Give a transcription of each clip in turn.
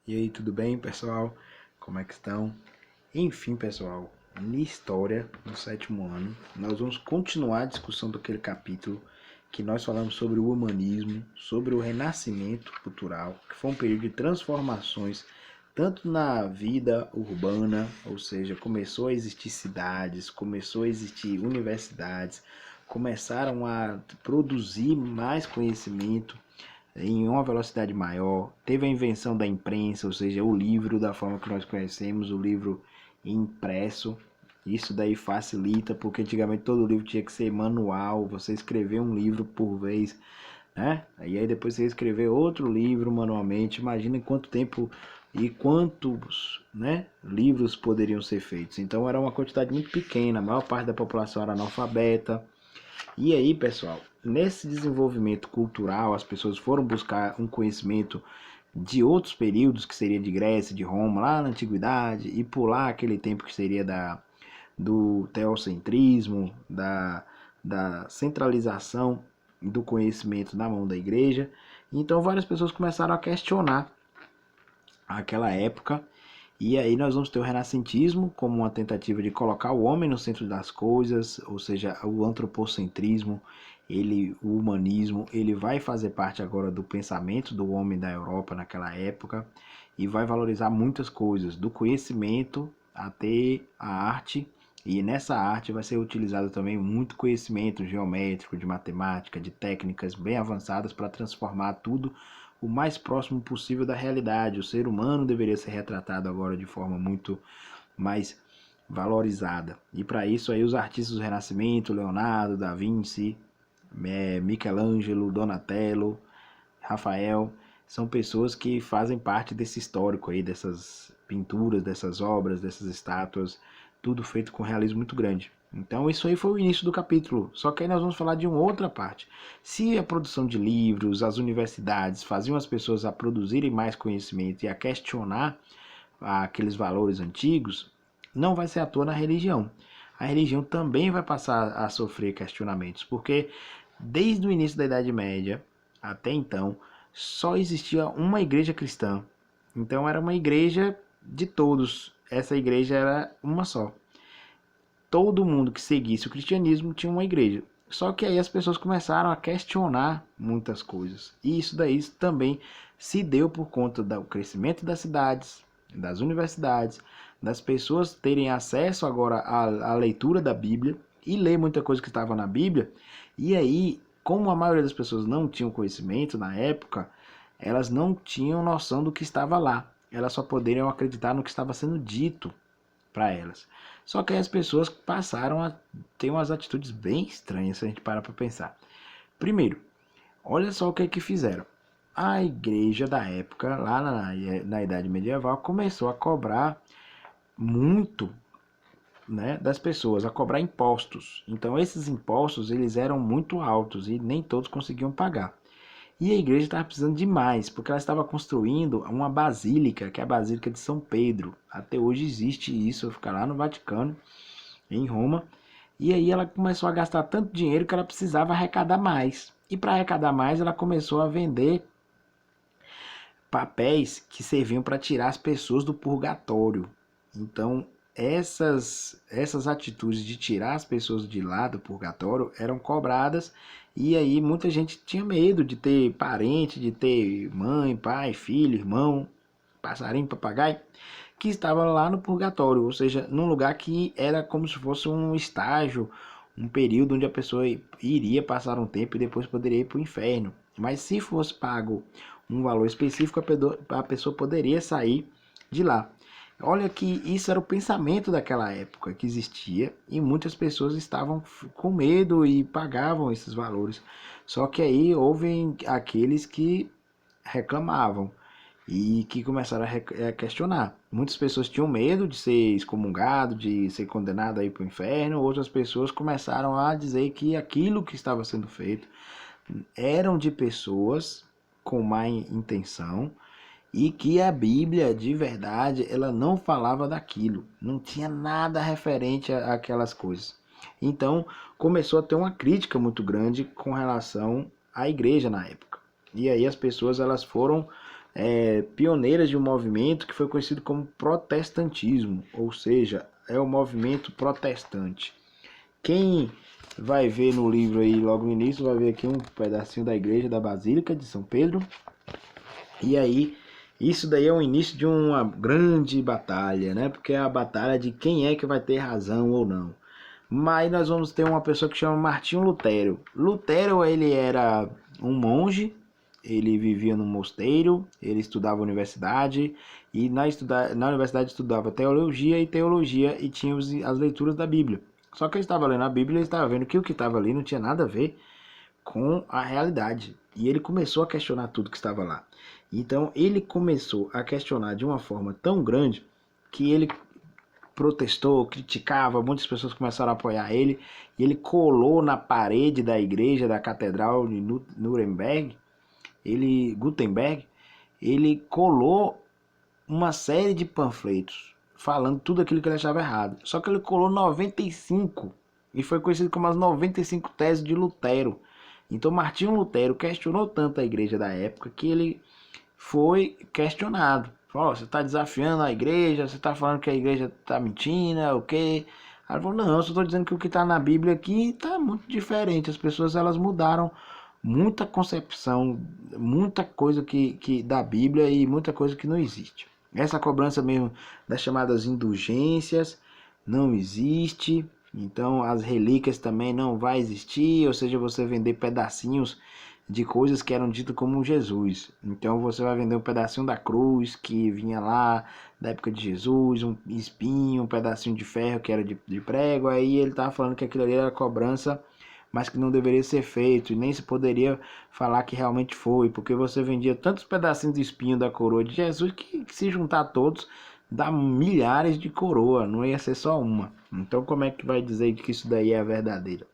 E aí, tudo bem, pessoal? Como é que estão? Enfim, pessoal, na história, no sétimo ano, nós vamos continuar a discussão daquele capítulo que nós falamos sobre o humanismo, sobre o renascimento cultural, que foi um período de transformações tanto na vida urbana, ou seja, começou a existir cidades, começou a existir universidades, começaram a produzir mais conhecimento em uma velocidade maior. Teve a invenção da imprensa, ou seja, o livro da forma que nós conhecemos, o livro impresso. Isso daí facilita, porque antigamente todo livro tinha que ser manual, você escrever um livro por vez, né? E aí depois você escrever outro livro manualmente. Imagina quanto tempo e quantos, né, livros poderiam ser feitos. Então era uma quantidade muito pequena, a maior parte da população era analfabeta. E aí, pessoal, nesse desenvolvimento cultural, as pessoas foram buscar um conhecimento de outros períodos, que seria de Grécia, de Roma, lá na antiguidade, e pular aquele tempo que seria do teocentrismo, da centralização do conhecimento na mão da igreja. Então, várias pessoas começaram a questionar aquela época. E aí nós vamos ter o renascentismo como uma tentativa de colocar o homem no centro das coisas, ou seja, o antropocentrismo, o humanismo, ele vai fazer parte agora do pensamento do homem da Europa naquela época e vai valorizar muitas coisas, do conhecimento até a arte. E nessa arte vai ser utilizado também muito conhecimento geométrico, de matemática, de técnicas bem avançadas para transformar tudo o mais próximo possível da realidade. O ser humano deveria ser retratado agora de forma muito mais valorizada. E para isso aí os artistas do Renascimento, Leonardo, Da Vinci, Michelangelo, Donatello, Rafael, são pessoas que fazem parte desse histórico aí, dessas pinturas, dessas obras, dessas estátuas, tudo feito com realismo muito grande. Então isso aí foi o início do capítulo, só que aí nós vamos falar de uma outra parte. Se a produção de livros, as universidades faziam as pessoas a produzirem mais conhecimento e a questionar aqueles valores antigos, não vai ser à toa na religião. A religião também vai passar a sofrer questionamentos, porque desde o início da Idade Média até então, só existia uma igreja cristã. Então era uma igreja de todos. Essa igreja era uma só. Todo mundo que seguisse o cristianismo tinha uma igreja. Só que aí as pessoas começaram a questionar muitas coisas. E isso daí também se deu por conta do crescimento das cidades, das universidades, das pessoas terem acesso agora à leitura da Bíblia e ler muita coisa que estava na Bíblia. E aí, como a maioria das pessoas não tinham conhecimento na época, elas não tinham noção do que estava lá. Elas só poderiam acreditar no que estava sendo dito para elas. Só que aí as pessoas passaram a ter umas atitudes bem estranhas se a gente parar para pensar. Primeiro, olha só o que é que fizeram. A igreja da época, lá na Idade Medieval, começou a cobrar muito, né, das pessoas, a cobrar impostos. Então esses impostos eles eram muito altos e nem todos conseguiam pagar. E a igreja estava precisando de mais, porque ela estava construindo uma basílica, que é a Basílica de São Pedro. Até hoje existe isso, fica lá no Vaticano, em Roma. E aí ela começou a gastar tanto dinheiro que ela precisava arrecadar mais. E para arrecadar mais, ela começou a vender papéis que serviam para tirar as pessoas do purgatório. Então, essas atitudes de tirar as pessoas de lá do purgatório eram cobradas, e aí muita gente tinha medo de ter parente, de ter mãe, pai, filho, irmão, passarinho, papagaio, que estava lá no purgatório, ou seja, num lugar que era como se fosse um estágio, um período onde a pessoa iria passar um tempo e depois poderia ir para o inferno. Mas se fosse pago um valor específico, a pessoa poderia sair de lá. Olha que isso era o pensamento daquela época que existia e muitas pessoas estavam com medo e pagavam esses valores. Só que aí houve aqueles que reclamavam e que começaram a questionar. Muitas pessoas tinham medo de ser excomungado, de ser condenado aí para o inferno. Outras pessoas começaram a dizer que aquilo que estava sendo feito eram de pessoas com má intenção e que a Bíblia de verdade ela não falava daquilo, não tinha nada referente àquelas coisas. Então começou a ter uma crítica muito grande com relação à igreja na época. E aí as pessoas elas foram pioneiras de um movimento que foi conhecido como protestantismo, ou seja, é o movimento protestante. Quem vai ver no livro aí logo no início, vai ver aqui um pedacinho da igreja da Basílica de São Pedro. E aí, isso daí é o início de uma grande batalha, né? Porque é a batalha de quem é que vai ter razão ou não. Mas nós vamos ter uma pessoa que chama Martinho Lutero. Lutero, ele era um monge, ele vivia no mosteiro, ele estudava universidade, e na universidade estudava teologia e tinha as leituras da Bíblia. Só que ele estava lendo a Bíblia e estava vendo que o que estava ali não tinha nada a ver com a realidade. E ele começou a questionar tudo que estava lá. Então ele começou a questionar de uma forma tão grande que ele protestou, criticava, muitas pessoas começaram a apoiar ele, e ele colou na parede da igreja da catedral de Nuremberg, Gutenberg, ele colou uma série de panfletos falando tudo aquilo que ele achava errado. Só que ele colou 95 e foi conhecido como as 95 teses de Lutero. Então Martinho Lutero questionou tanto a igreja da época que ele foi questionado. Falou, você está desafiando a igreja, você está falando que a igreja está mentindo, o quê? Aí ele falou, não, eu só estou dizendo que o que está na Bíblia aqui está muito diferente. As pessoas elas mudaram muita concepção, muita coisa que da Bíblia e muita coisa que não existe. Essa cobrança mesmo das chamadas indulgências não existe. Então as relíquias também não vai existir, ou seja, você vender pedacinhos de coisas que eram ditas como Jesus. Então você vai vender um pedacinho da cruz que vinha lá da época de Jesus, um espinho, um pedacinho de ferro que era de prego. Aí ele estava falando que aquilo ali era cobrança, mas que não deveria ser feito, e nem se poderia falar que realmente foi, porque você vendia tantos pedacinhos de espinho da coroa de Jesus que se juntar todos dá milhares de coroa, não ia ser só uma. Então como é que vai dizer que isso daí é verdadeiro?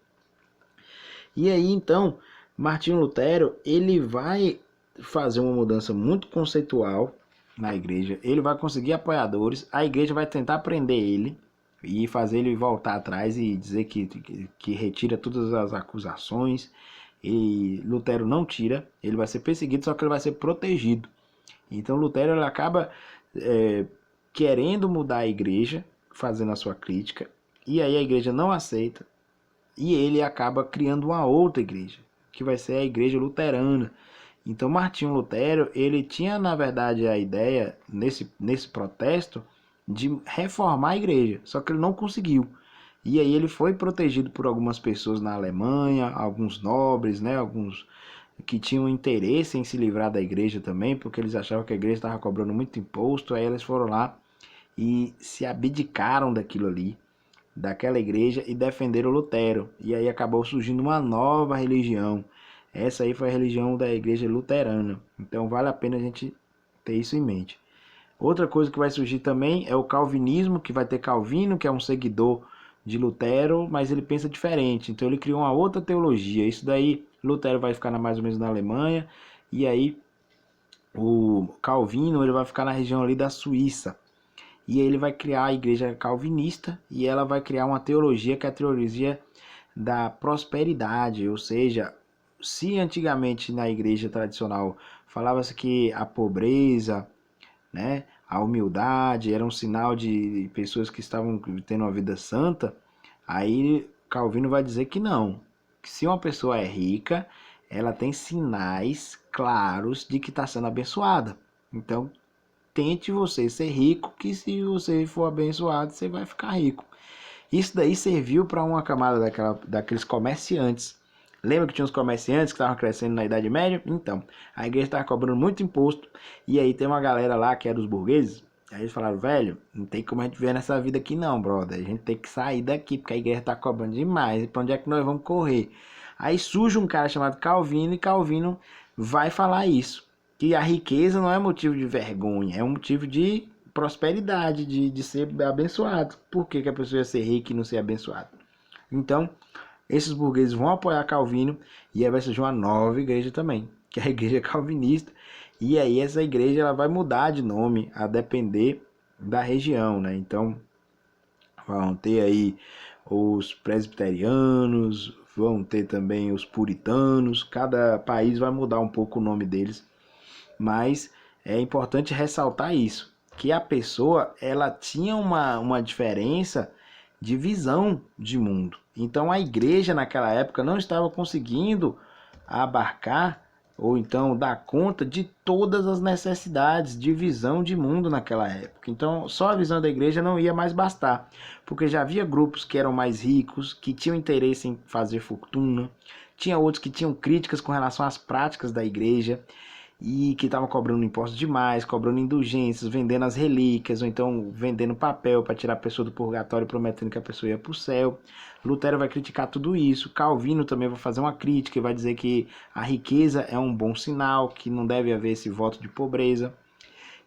E aí então Martinho Lutero ele vai fazer uma mudança muito conceitual na igreja, ele vai conseguir apoiadores, a igreja vai tentar prender ele e fazer ele voltar atrás e dizer que retira todas as acusações. E Lutero não tira, ele vai ser perseguido, só que ele vai ser protegido. Então Lutero ele acaba querendo mudar a igreja, fazendo a sua crítica, e aí a igreja não aceita, e ele acaba criando uma outra igreja, que vai ser a igreja luterana. Então Martinho Lutero, ele tinha na verdade a ideia, nesse protesto, de reformar a igreja, só que ele não conseguiu. E aí ele foi protegido por algumas pessoas na Alemanha, alguns nobres, né, alguns que tinham interesse em se livrar da igreja também, porque eles achavam que a igreja estava cobrando muito imposto, aí eles foram lá e se abdicaram daquilo ali, daquela igreja, e defenderam Lutero. E aí acabou surgindo uma nova religião. Essa aí foi a religião da igreja luterana. Então vale a pena a gente ter isso em mente. Outra coisa que vai surgir também é o calvinismo, que vai ter Calvino, que é um seguidor de Lutero, mas ele pensa diferente. Então ele criou uma outra teologia. Isso daí, Lutero vai ficar mais ou menos na Alemanha, e aí o Calvino ele vai ficar na região ali da Suíça. E aí ele vai criar a igreja calvinista, e ela vai criar uma teologia que é a teologia da prosperidade, ou seja, se antigamente na igreja tradicional falava-se que a pobreza, né, a humildade era um sinal de pessoas que estavam tendo uma vida santa, aí Calvino vai dizer que não, que se uma pessoa é rica, ela tem sinais claros de que está sendo abençoada. Então, tente você ser rico, que se você for abençoado, você vai ficar rico. Isso daí serviu para uma camada daqueles comerciantes. Lembra que tinha uns comerciantes que estavam crescendo na Idade Média? Então, a igreja estava cobrando muito imposto. E aí tem uma galera lá que é dos burgueses. Aí eles falaram, velho, não tem como a gente viver nessa vida aqui não, brother. A gente tem que sair daqui, porque a igreja está cobrando demais. E para onde é que nós vamos correr? Aí surge um cara chamado Calvino, e Calvino vai falar isso. Que a riqueza não é motivo de vergonha, é um motivo de prosperidade, de ser abençoado. Por que a pessoa ia ser rica e não ser abençoada? Então, esses burgueses vão apoiar Calvino, e aí vai surgir uma nova igreja também, que é a igreja calvinista. E aí essa igreja ela vai mudar de nome a depender da região, né? Então, vão ter aí os presbiterianos, vão ter também os puritanos, cada país vai mudar um pouco o nome deles, mas é importante ressaltar isso, que a pessoa ela tinha uma diferença de visão de mundo. Então a igreja naquela época não estava conseguindo abarcar ou então dar conta de todas as necessidades de visão de mundo naquela época. Então só a visão da igreja não ia mais bastar, porque já havia grupos que eram mais ricos, que tinham interesse em fazer fortuna, tinha outros que tinham críticas com relação às práticas da igreja, e que estavam cobrando impostos demais, cobrando indulgências, vendendo as relíquias, ou então vendendo papel para tirar a pessoa do purgatório, prometendo que a pessoa ia para o céu. Lutero vai criticar tudo isso. Calvino também vai fazer uma crítica e vai dizer que a riqueza é um bom sinal, que não deve haver esse voto de pobreza.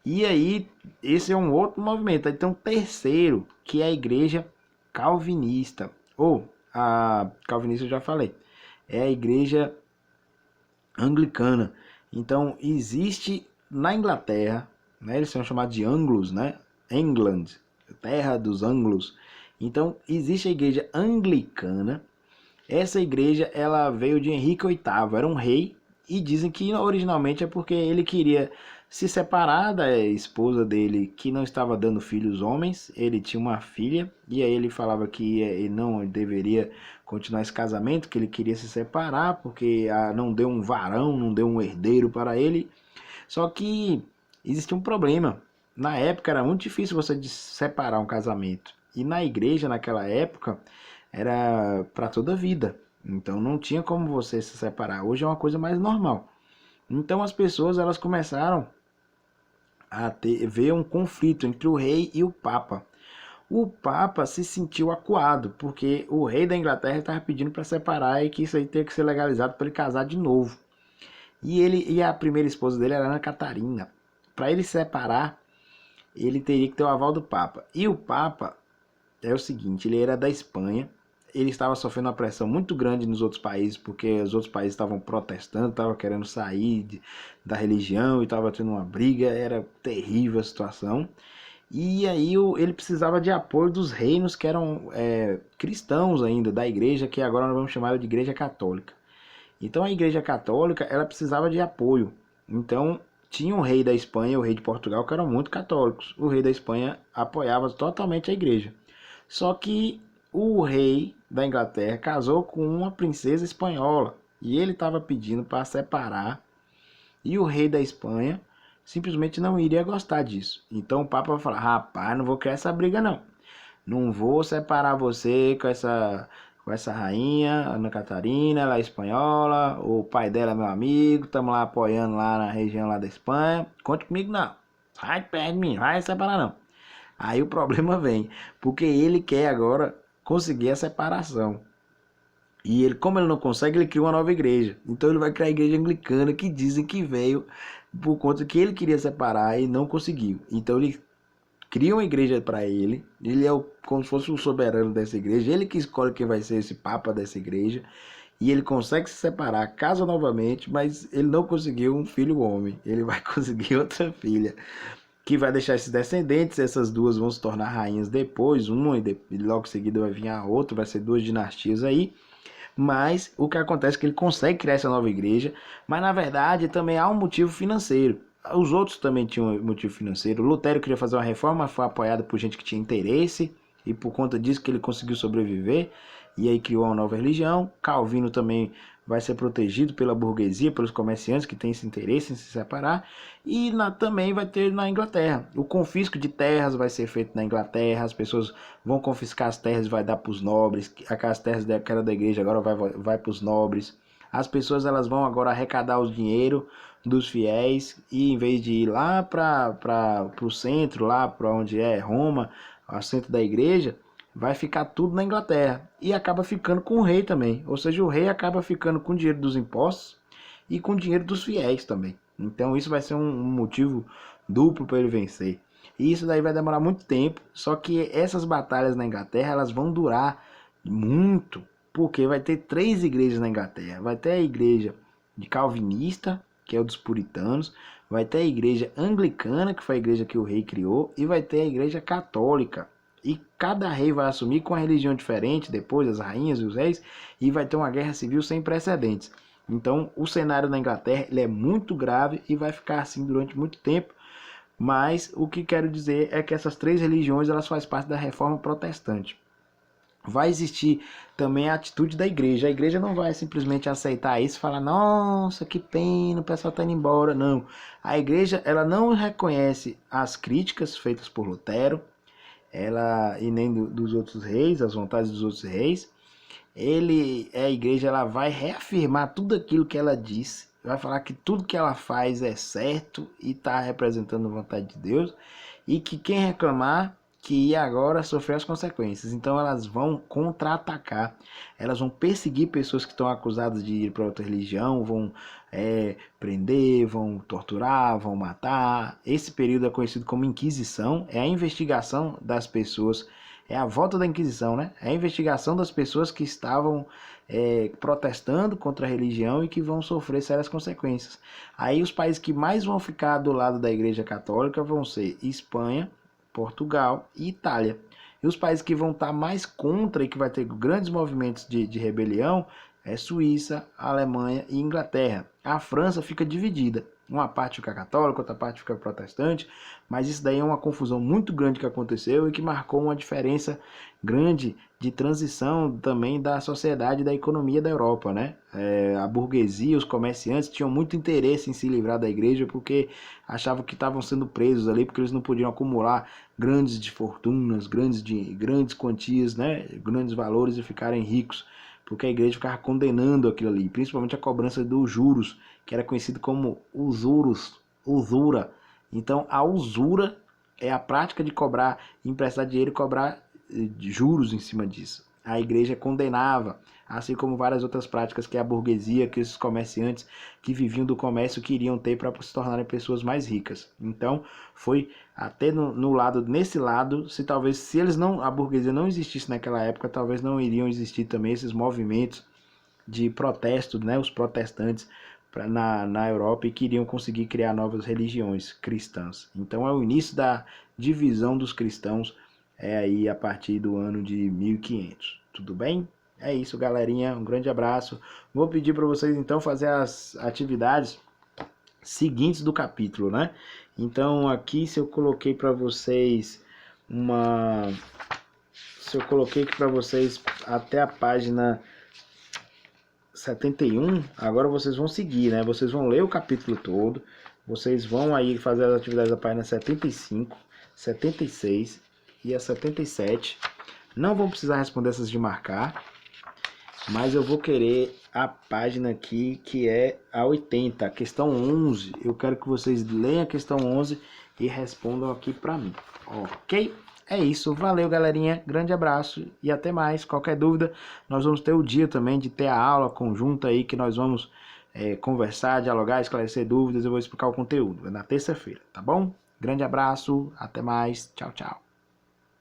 E aí, esse é um outro movimento. Então, terceiro, que é a igreja calvinista. Ou, a calvinista eu já falei, é a igreja anglicana. Então, existe na Inglaterra, né, eles são chamados de anglos, né? England, terra dos anglos. Então, existe a igreja anglicana. Essa igreja, ela veio de Henrique VIII, era um rei, e dizem que originalmente é porque ele queria se separar da esposa dele, que não estava dando filhos homens. Ele tinha uma filha, e aí ele falava que ele não deveria continuar esse casamento, que ele queria se separar, porque não deu um varão, não deu um herdeiro para ele. Só que existia um problema. Na época era muito difícil você separar um casamento. E na igreja, naquela época, era para toda a vida. Então não tinha como você se separar. Hoje é uma coisa mais normal. Então as pessoas elas começaram a ver um conflito entre o rei e o papa. O papa se sentiu acuado, porque o rei da Inglaterra estava pedindo para separar e que isso aí teria que ser legalizado para ele casar de novo. E a primeira esposa dele era Ana Catarina. Para ele separar, ele teria que ter o aval do papa. E o papa é o seguinte, ele era da Espanha. Ele estava sofrendo uma pressão muito grande nos outros países, porque os outros países estavam protestando, estavam querendo sair da religião e estava tendo uma briga, era terrível a situação. E aí ele precisava de apoio dos reinos que eram cristãos ainda, da igreja, que agora nós vamos chamar de igreja católica. Então a igreja católica, ela precisava de apoio. Então tinha o rei da Espanha e o rei de Portugal que eram muito católicos. O rei da Espanha apoiava totalmente a igreja. Só que o rei da Inglaterra casou com uma princesa espanhola e ele estava pedindo para separar, e o rei da Espanha simplesmente não iria gostar disso. Então o Papa vai falar: rapaz, não vou criar essa briga não. Não vou separar você com essa rainha, Ana Catarina, ela é espanhola, o pai dela é meu amigo, estamos lá apoiando lá na região lá da Espanha. Conte comigo não. Sai de perto de mim, vai separar não. Aí o problema vem, porque ele quer agora conseguir a separação. E ele, como ele não consegue, ele cria uma nova igreja. Então ele vai criar a igreja anglicana, que dizem que veio por conta que ele queria separar e não conseguiu. Então ele cria uma igreja para ele. Ele é como se fosse o soberano dessa igreja. Ele que escolhe quem vai ser esse papa dessa igreja. E ele consegue se separar, casa novamente, mas ele não conseguiu um filho homem. Ele vai conseguir outra filha, que vai deixar esses descendentes. Essas duas vão se tornar rainhas depois, uma e logo em seguida vai vir a outra, vai ser duas dinastias aí. Mas o que acontece é que ele consegue criar essa nova igreja, mas na verdade também há um motivo financeiro. Os outros também tinham um motivo financeiro. Lutero queria fazer uma reforma, foi apoiado por gente que tinha interesse, e por conta disso que ele conseguiu sobreviver, e aí criou uma nova religião. Calvino também vai ser protegido pela burguesia, pelos comerciantes que têm esse interesse em se separar. E também vai ter na Inglaterra. O confisco de terras vai ser feito na Inglaterra. As pessoas vão confiscar as terras e vai dar para os nobres. Aquelas terras que era da igreja agora vai para os nobres. As pessoas elas vão agora arrecadar o dinheiro dos fiéis, e em vez de ir lá para o centro, lá para onde é Roma, o centro da igreja, vai ficar tudo na Inglaterra. E acaba ficando com o rei também. Ou seja, o rei acaba ficando com o dinheiro dos impostos e com o dinheiro dos fiéis também. Então isso vai ser um motivo duplo para ele vencer. E isso daí vai demorar muito tempo. Só que essas batalhas na Inglaterra elas vão durar muito. Porque vai ter 3 igrejas na Inglaterra. Vai ter a igreja de calvinista, que é o dos puritanos. Vai ter a igreja anglicana, que foi a igreja que o rei criou. E vai ter a igreja católica. E cada rei vai assumir com uma religião diferente, depois as rainhas e os reis, e vai ter uma guerra civil sem precedentes. Então, o cenário na Inglaterra ele é muito grave e vai ficar assim durante muito tempo. Mas o que quero dizer é que essas três religiões elas fazem parte da reforma protestante. Vai existir também a atitude da igreja. A igreja não vai simplesmente aceitar isso e falar, nossa, que pena, o pessoal está indo embora. Não. A igreja ela não reconhece as críticas feitas por Lutero, ela e nem dos outros reis, as vontades dos outros reis. A igreja ela vai reafirmar tudo aquilo que ela disse, vai falar que tudo que ela faz é certo e está representando a vontade de Deus, e que quem reclamar que ia agora sofrer as consequências. Então elas vão contra-atacar, elas vão perseguir pessoas que estão acusadas de ir para outra religião, vão prender, vão torturar, vão matar. Esse período é conhecido como Inquisição, é a investigação das pessoas, é a volta da Inquisição, né? É a investigação das pessoas que estavam protestando contra a religião e que vão sofrer sérias consequências. Aí os países que mais vão ficar do lado da Igreja Católica vão ser Espanha, Portugal e Itália. E os países que vão estar mais contra e que vai ter grandes movimentos de rebelião é Suíça, Alemanha e Inglaterra. A França fica dividida. Uma parte fica católica, outra parte fica protestante, mas isso daí é uma confusão muito grande que aconteceu e que marcou uma diferença grande de transição também da sociedade e da economia da Europa, né? A burguesia, os comerciantes tinham muito interesse em se livrar da igreja porque achavam que estavam sendo presos ali, porque eles não podiam acumular grandes de fortunas, grandes quantias, né? Grandes valores e ficarem ricos, porque a igreja ficava condenando aquilo ali, principalmente a cobrança dos juros, que era conhecido como usura. Então a usura é a prática de cobrar, emprestar dinheiro e cobrar juros em cima disso. A igreja condenava, assim como várias outras práticas que a burguesia, que esses comerciantes que viviam do comércio queriam ter para se tornarem pessoas mais ricas. Então foi até nesse lado, se eles não, a burguesia não existisse naquela época, talvez não iriam existir também esses movimentos de protesto, né, os protestantes na Europa, e queriam conseguir criar novas religiões cristãs. Então é o início da divisão dos cristãos, aí a partir do ano de 1500. Tudo bem? É isso, galerinha. Um grande abraço. Vou pedir para vocês então fazer as atividades seguintes do capítulo, né? Então aqui se eu coloquei para vocês até a página 71, agora vocês vão seguir, né? Vocês vão ler o capítulo todo, vocês vão aí fazer as atividades da página 75, 76 e a 77. Não vão precisar responder essas de marcar, mas eu vou querer a página aqui que é a 80, a questão 11. Eu quero que vocês leiam a questão 11 e respondam aqui para mim, ok? É isso, valeu galerinha, grande abraço e até mais. Qualquer dúvida, nós vamos ter o dia também de ter a aula conjunta aí, que nós vamos conversar, dialogar, esclarecer dúvidas. Eu vou explicar o conteúdo, é na terça-feira, tá bom? Grande abraço, até mais, tchau, tchau.